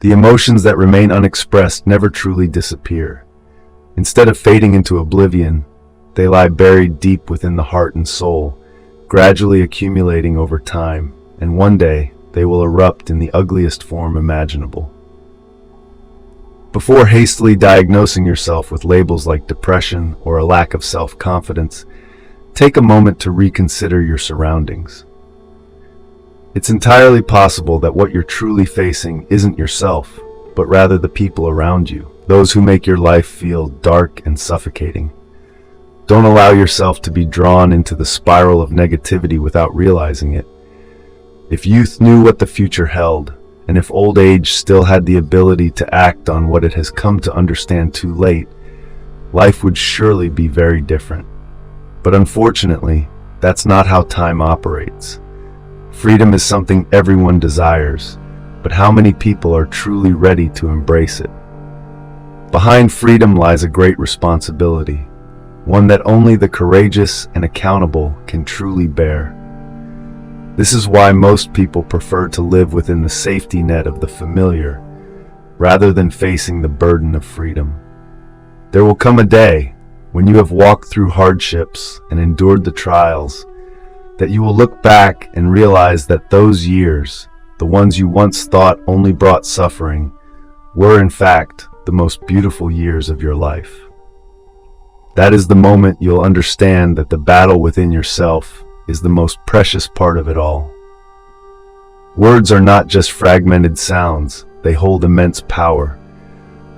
The emotions that remain unexpressed never truly disappear. Instead of fading into oblivion, they lie buried deep within the heart and soul, gradually accumulating over time, and one day they will erupt in the ugliest form imaginable. Before hastily diagnosing yourself with labels like depression or a lack of self-confidence, take a moment to reconsider your surroundings. It's entirely possible that what you're truly facing isn't yourself, but rather the people around you, those who make your life feel dark and suffocating. Don't allow yourself to be drawn into the spiral of negativity without realizing it. If youth knew what the future held, and if old age still had the ability to act on what it has come to understand too late, life would surely be very different. But unfortunately, that's not how time operates. Freedom is something everyone desires, but how many people are truly ready to embrace it? Behind freedom lies a great responsibility, one that only the courageous and accountable can truly bear. This is why most people prefer to live within the safety net of the familiar, rather than facing the burden of freedom. There will come a day when you have walked through hardships and endured the trials, that you will look back and realize that those years, the ones you once thought only brought suffering, were in fact the most beautiful years of your life. That is the moment you'll understand that the battle within yourself is the most precious part of it all. Words are not just fragmented sounds, they hold immense power.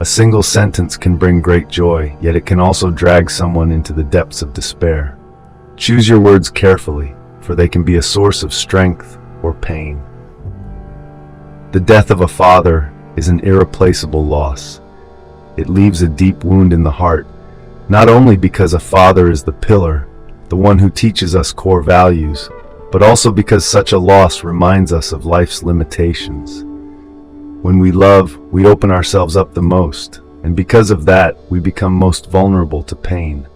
A single sentence can bring great joy, yet it can also drag someone into the depths of despair. Choose your words carefully, for they can be a source of strength or pain. The death of a father is an irreplaceable loss. It leaves a deep wound in the heart, not only because a father is the pillar, the one who teaches us core values, but also because such a loss reminds us of life's limitations. When we love, we open ourselves up the most, and because of that, we become most vulnerable to pain.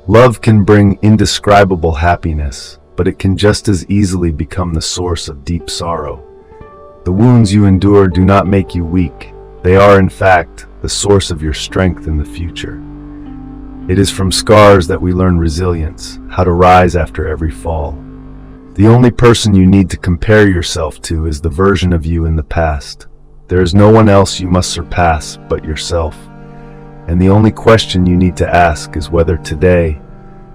Love can bring indescribable happiness, but it can just as easily become the source of deep sorrow. The wounds you endure do not make you weak. They are, in fact, the source of your strength in the future. It is from scars that we learn resilience, how to rise after every fall. The only person you need to compare yourself to is the version of you in the past. There is no one else you must surpass but yourself. And the only question you need to ask is whether today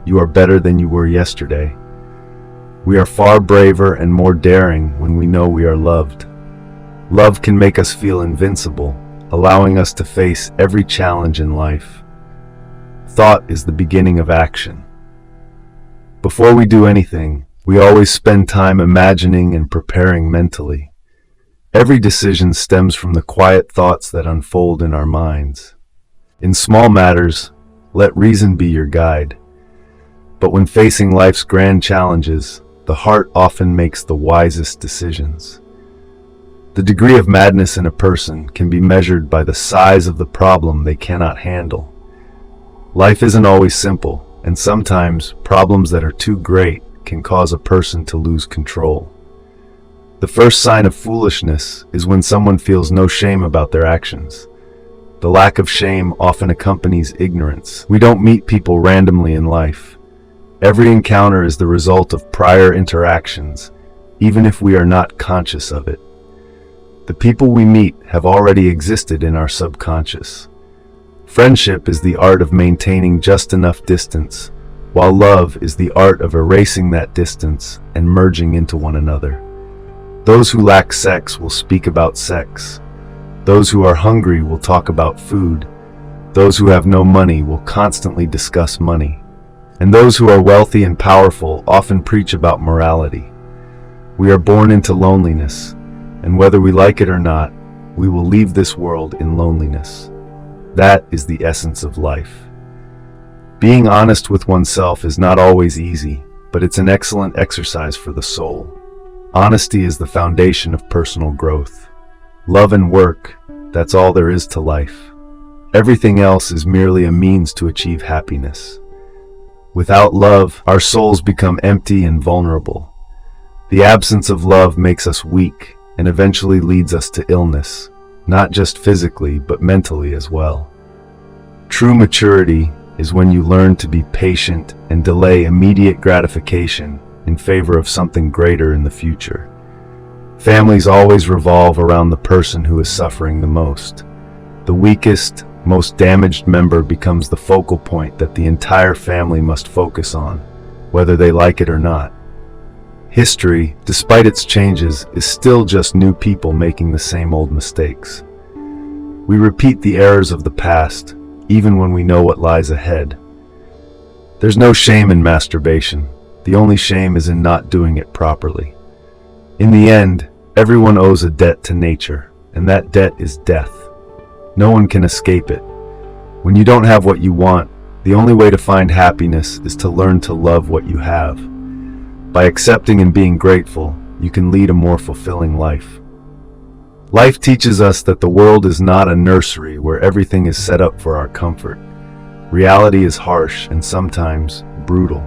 you are better than you were yesterday. We are far braver and more daring when we know we are loved. Love can make us feel invincible, allowing us to face every challenge in life. Thought is the beginning of action. Before we do anything, we always spend time imagining and preparing mentally. Every decision stems from the quiet thoughts that unfold in our minds. In small matters, let reason be your guide. But when facing life's grand challenges, the heart often makes the wisest decisions. The degree of madness in a person can be measured by the size of the problem they cannot handle. Life isn't always simple, and sometimes problems that are too great can cause a person to lose control. The first sign of foolishness is when someone feels no shame about their actions. The lack of shame often accompanies ignorance. We don't meet people randomly in life. Every encounter is the result of prior interactions, even if we are not conscious of it. The people we meet have already existed in our subconscious. Friendship is the art of maintaining just enough distance, while love is the art of erasing that distance and merging into one another. Those who lack sex will speak about sex. Those who are hungry will talk about food. Those who have no money will constantly discuss money. And those who are wealthy and powerful often preach about morality. We are born into loneliness, and whether we like it or not, we will leave this world in loneliness. That is the essence of life. Being honest with oneself is not always easy, but it's an excellent exercise for the soul. Honesty is the foundation of personal growth. Love and work, that's all there is to life. Everything else is merely a means to achieve happiness. Without love, our souls become empty and vulnerable. The absence of love makes us weak and eventually leads us to illness, not just physically, but mentally as well. True maturity is when you learn to be patient and delay immediate gratification in favor of something greater in the future. Families always revolve around the person who is suffering the most. The weakest, most damaged member becomes the focal point that the entire family must focus on, whether they like it or not. History, despite its changes, is still just new people making the same old mistakes. We repeat the errors of the past, even when we know what lies ahead. There's no shame in masturbation. The only shame is in not doing it properly. In the end, everyone owes a debt to nature, and that debt is death. No one can escape it. When you don't have what you want, the only way to find happiness is to learn to love what you have. By accepting and being grateful, you can lead a more fulfilling life. Life teaches us that the world is not a nursery where everything is set up for our comfort. Reality is harsh and sometimes brutal.